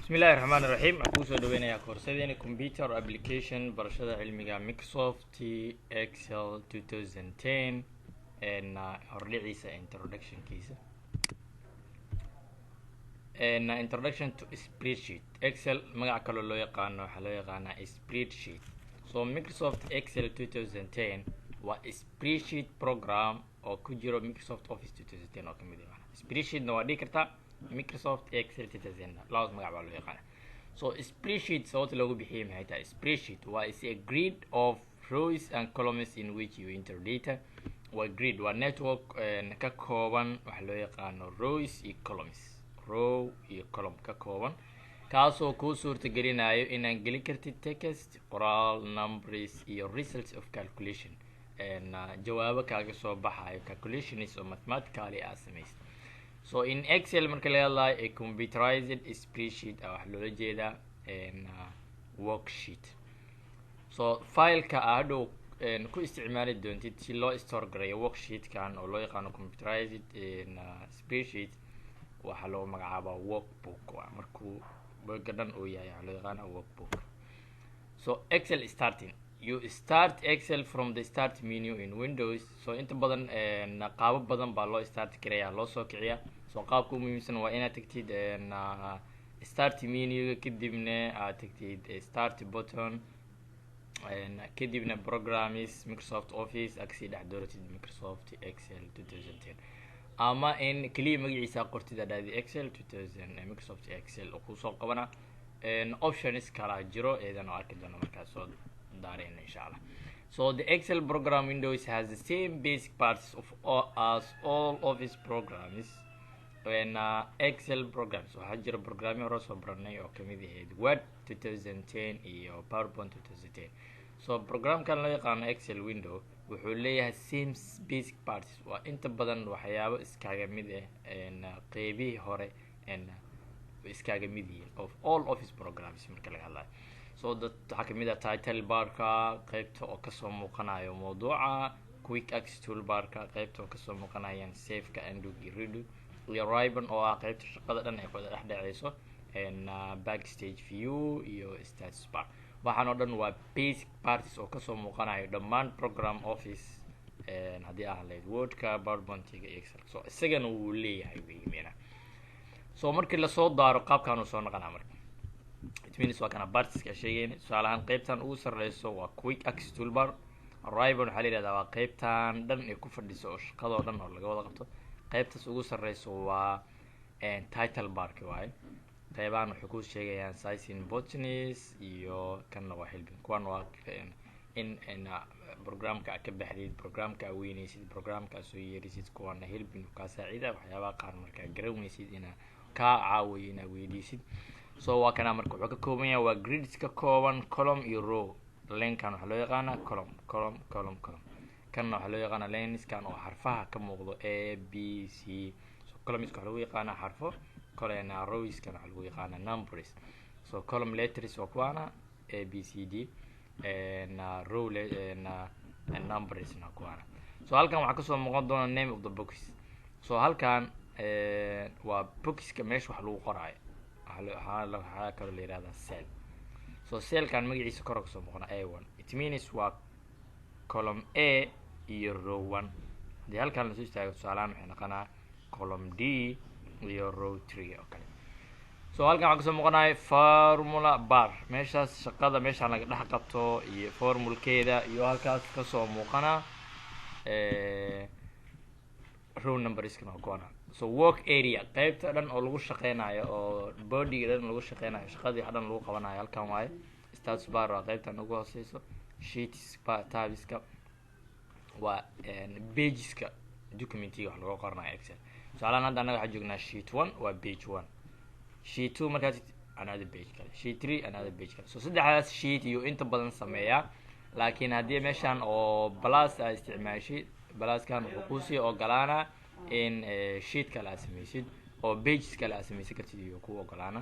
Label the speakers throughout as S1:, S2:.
S1: بسم الله الرحمن الرحيم أكوسو دوينيا كورسيدين كمبيوتر أبليكيشن برشادة علمية مايكروسوفت إكسل 2010 إن هرليعيسا introduction كيسا إن introduction to spreadsheet Excel مقع كالو لو يقانا حلو يقانا spreadsheet so Microsoft Excel 2010 و spreadsheet program أو كجيرو Microsoft Office 2010 أو كميدي معنا spreadsheet نوادي كرتا Microsoft Excel 2010 لازم مقع بالو يقانا so spreadsheet صوت لو بحيم هيتا spreadsheet is a grid of rows and columns in which you enter data و grid و network ككوبان وحلو يقانا rows y columns row iyo column ka kooban kaasoo kuu suurtagelinayo inaad geli kartid text qoraal numbers iyo results of calculation jawaabo kaaga soo baxayo calculations oo mathematically aad samaysid so in Excel marka la hadlayo a computerized spreadsheet wax loola jeedaa worksheet so fileka aad ku isticmaali doontid si loo store gareeyo worksheet kan oo loo yaqaan computerized spreadsheet waxa loo magacaabaa workbook markuu gadan oo yahay waxa loo yaqaan workbook so Excel starting you start Excel from the start menu in Windows so inta badan qaabab badan baa loo start gareeyaa loo soo kiciyaa so qaabka ugu muhiimsan waa inaad tagtid start menu kadibna aad tagtid start button kadibna programs Microsoft Office aksi dhex dooratid Microsoft Excel 2010 ama in kaliya magaciisa qortida dhaadi Excel 2000 Microsoft Excel oo ku soo qabana options kala jiro eedan arki doono markaas soo daareen insha Allah so the Excel program Windows has the same basic parts of as all Office programs when Excel programs waxa jira programyo hore soo baranay oo kamid yahay Word 2010 iyo PowerPoint 2010 so programkan la yaqaan Excel window wuxuu leeyahay same basic parts waa inta badan waxyaabo iskaga mid ah qeybihii hore iskaga mid yihiin of all Office programs marka laga hadlayo so waxa kamid ah title barka qaybta oo ka soo muuqanayo mawduuca quick access toolbarka qaybta oo ka soo muuqanayaan save ka undo redo iyo ribbon oo ah qaybta shaqada dhan ay ku dhex dhacayso backstage view iyo status bar waxaan oo dhan waa basic parts oo ka soo muuqanayo dhammaan program Office hadii aan leeyahay Word-ka PowerPoint iyo Excel so isagana uu leeyahay weeyna so markii la soo daaro qaabkan uu soo noqonaa marka it means waa kana parts ka sheegeen su'aalahan qaybtan ugu sareyso waa quick access toolbar ribbon waxa la yiraahdaa waa qaybtan dhan ee ku fadhiso oo shaqada dhan oo laga wada qabto qaybtaas ugu sareyso waa title barka waaye qaybaan wuxuu ku sheegayaan sizing buttons iyo kana waa helping kuwan waa in programka ka baxdid programka weynaysid programka soo yeerisid kuwan helping ka saacida waxyaabaha qaar marka garawaysid ina ka caawiyo ina weydiisid so waa kana marka wuxuu ka kooban yahay waa grids ka kooban column iyo row linkan waxa loo yaqaan column kan waxa loo yaqaan lines kan oo xarfaha ka muuqdo a b c so columns waxa loo yaqaan xarfo column rows kan waxa loo yaqaan numbers so column letters waa kuwana a b c d and row and numbers na kuwana so halkan waxa ka soo muuqan doona name of the box so halkan waa boxka meesha wax lagu qoraayo waxa kale la yiraahdaa cell so cell kan magaciisa kor ka soo muuqana A1 it means waa column A iyo row 1 hadii halkan la soo istaago tusaalahan waxay noqonaa column D iyo row 3 okay so halkan waxa ka soo muuqanaya formula bar meeshaas shaqada meesha laga dhex qabto iyo formulkeeda iyo halkaas ka soo muuqana row numbers kana kuwana so work area qaybta dhan oo lagu shaqeynayo oo body dhan lagu shaqeynayo shaqadii dhan lagu qabanayo halkan waaye status bar waa qaybtan ugu hooseyso sheets tabiska waa pageska documentiga wax lagu qoranayo Excel su'aalan hadda anaga waxa joognaa sheet 1 waa page 1 sheet 2 markaas another page kale sheet 3 another page kale so saddexdaas sheet iyo inta badan sameeyaa laakiin hadii meeshan oo plus ay isticmaashid plus kan wuxuu ku sii ogolaana in sheet kale aad samaysid oo pages kale aad samaysid kartid iyo ku ogolaana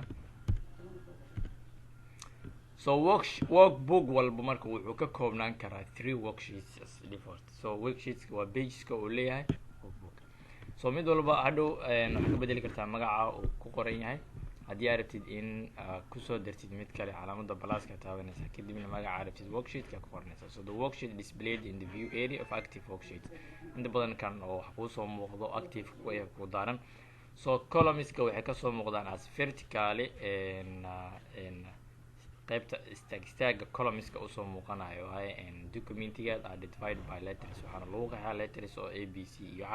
S1: so workbook walba marka wuxuu ka koobnaan karaa 3 worksheets as default so worksheets waa pages ka uu leeyahay workbook so mid walba hadhow waxa ka bedeli kartaa magaca uu ku qoran yahay haddii aad rabtid in kusoo dartid mid kale calaamada pluska taabanaysa kadibna magaca rabtid worksheet-ka ku qoranaysa. So the worksheet displayed in the view area of active worksheets. inta badan kan oo wax kusoo muuqdo active ku daaran. So columnska waxay kasoo muuqdaan as vertically qaybta istaaga columnska usoo muuqanayo hay documentiga identified by letters waxaana lagu qeexaa letters oo a b c iyo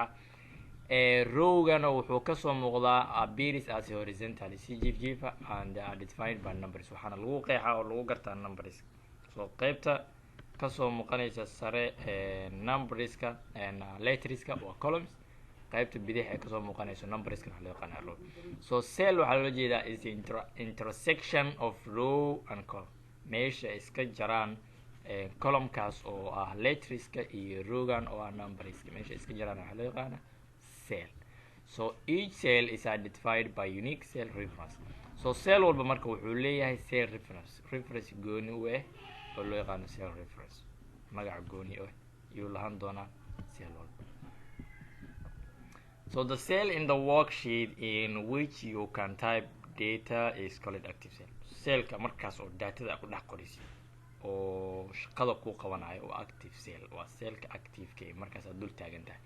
S1: rowgana wuxuu kasoo muuqdaa appears as horizontally si jiif and identified by numbers waxaana lagu qeexaa oo lagu gartaa numbers. So qaybta kasoo muuqanaysa sare numberska letterska waa columns, qaybta bidix ee kasoo muuqanayso numberska waxa loo yaqaan row. So cell waxaa loo jeedaa is the intersection of row and column, meesha iska jaraan columnkaas oo ah letterska iyo rowgan oo ah numberska meesha iska jaraan waxa loo yaqaan cell. So each cell is identified by unique cell reference. So cell walba marka wuxuu leeyahay cell reference gooni u ah oo loo yaqaan cell reference, magac gooni ah iyo lahaan doona cell walba. So the cell in the worksheet in which you can type data is called active cell. Cellka markaas oo datada ku dhex qoraysid oo shaqada ku qabanayo waa active cell, waa cellka active-ka ee markaas aad dul taagan tahay.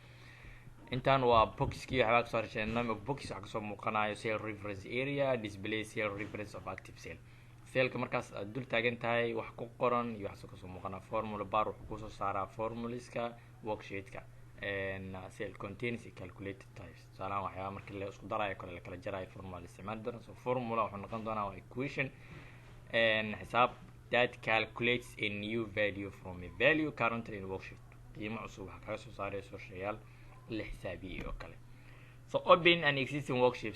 S1: intaan waa boxkii waxaa ka soo harsheen name of box waxa kasoo muuqanayo cell reference area display cell reference of active cell. cellka markaas aad dul taagan tahay wax ku qoran iyo waxa kasoo muuqana formula bar wuxuu kusoo saaraa formulaska worksheet-ka cell contains a calculated types. Tusaalahan waxyaaba marka la isku darayo kale la kala jarayo formula la isticmaali doona. So formula wuxuu noqon doonaa waa equation xisaab that calculates a new value from a value currently in worksheet. qiimo cusub waxa kaga soo saarayso shayaal la xisaabiyo oo kale. So open an existing worksheet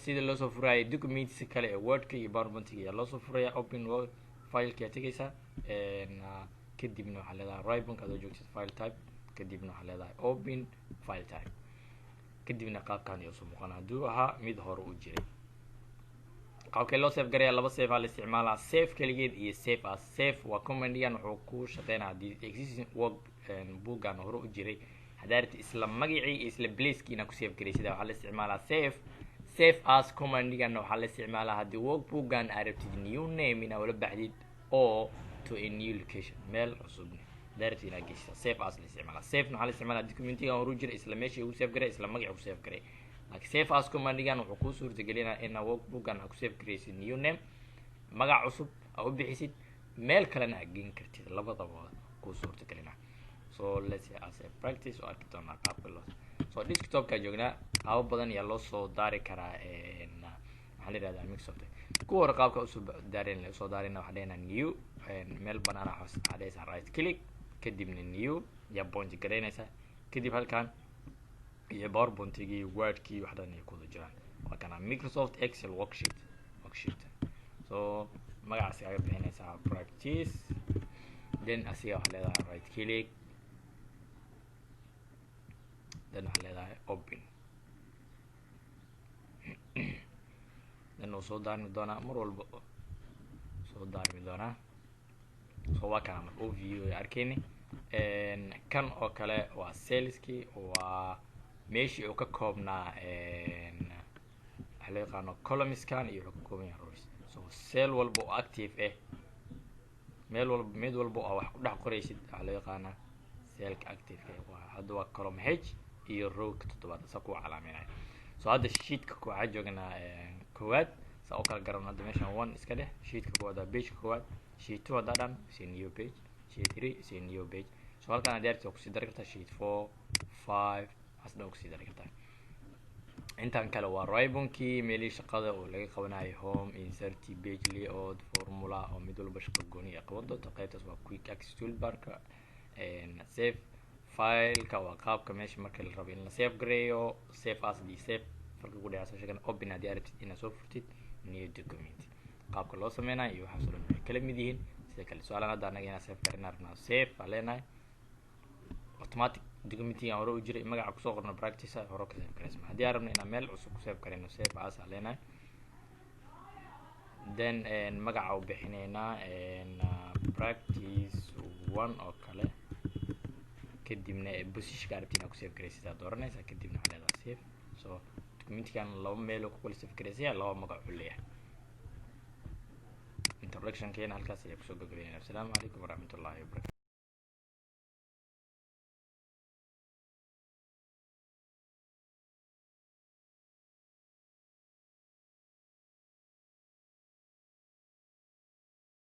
S1: sida loo soo furayo documents kale ee wordka iyo powerpoint-ka ayaa loo soo furaya. open file-ka tegaysa kadibna waxaa leedahay ribbon-ka aad joogtid file type kadibna waxaa leedahay open file type kadibna qaabkan iyo soo muuqana haduu ahaa mid hore u jiray. qaabkee loo save garaya laba save la isticmaalaa save kaligeed iyo save as. save waa command-yan wuxuu ku shaqeynaa hadii existing work book-gan hore u jiray hadaarti isla magacii iyo isla place-kiina ku save gareysida waxaa la isticmaalaa save as command-gan waxaa la isticmaalaa hadii workbook-gan aad rabtid new name inaad ula baxdid oo to a new location meel cusub daarti inaad geysa save as la isticmaalaa. save waxaa la isticmaalaa documentiga hore u jiray isla meeshii uu save garay isla magacii uu save garay. laakiin save as command-gan wuxuu kuu suurtagelinayaa in workbook-gan aad ku save gareysid new name magac cusub aad u bixisid meel kalena aad geyn kartid labadaba kuu suurtagelinaa. So let's say as a practice oo arki doonaa qaabka loo so desktop-ka joognaa qaabo badan ayaa loo soo daari karaa waxaa la yidhahdaa Microsoft. kuwa hore qaabka usoo daarina waxaa dhahayna new meel banaan ah waxaa dhahaysaa right click kadibna new yaa point garaynaysa kadib halkan iyo powerpoint-gii word-kii wax dhan ay ku wada jiraan. waa kana Microsoft Excel worksheet. So magacaas ayaa bixinaysaa practice then asiga waxaa leedahay right click then waxaa leedahay open then uu soo daarmi doonaa mar walba soo daarmi doonaa. So waa kana marka overview ay arkayni kan oo kale waa cellskii waa meeshii uu ka koobnaa waxa loo yaqaano columnskan iyo wuxuu ka kooban yahay rows. So cell walba oo active mid walba oo wax ku dhex qoraysid waxa loo yaqaanaa cellka active waa hadda waa column H iyo row-ka toddobaad sa ku calaameynaya. So hadda sheet-ka waxaa joognaa koowaad sa oo kala garan hadda meeshan 1 iska dheh sheet-ka koowaad page-ka koowaad sheet 2 hadda dhan is a new page sheet 3 is a new page. So halkan aad yarto ku sii dari kartaa sheet 4 5 asna ku sii dari kartaa. intaan kale waa ribbon-kii meelii shaqada oo laga qabanayo home insert page layout formula oo mid walba shaqo gooni ah qaban doonto. qaybtaas waa quick access toolbar-ka save file-ka waa qaabka meesha marka la rabo in la save gareeyo save as di save farka ku dhacaysa shaqada open haddii aad rabtid inaad soo furtid new document qaabka loo sameynayo iyo waxaas oo dhan waxay kala mid yihiin sida kale. su'aalan hadda anaga inaan save gareynaa rabnaa save aan leenahay automatic documentiga hore u jiray magaca kusoo qorno practice hore ka save gareysma. haddii aan rabno inaan meel cusub ku save gareyno save as aan leenahay then magaca u bixinaynaa practice 1 oo kale kadibna position-ka rabtid inaad ku save gareysid aad dooranaysaa kadibna waxaa leedahay save. So documentigan laba meel oo ku kala safgaraysan laba magac u leeyahay. introduction keena halkaas ayaa kusoo gabagabeynaa. Assalaamu calaykum waraxmatullaahi wabarakaatu.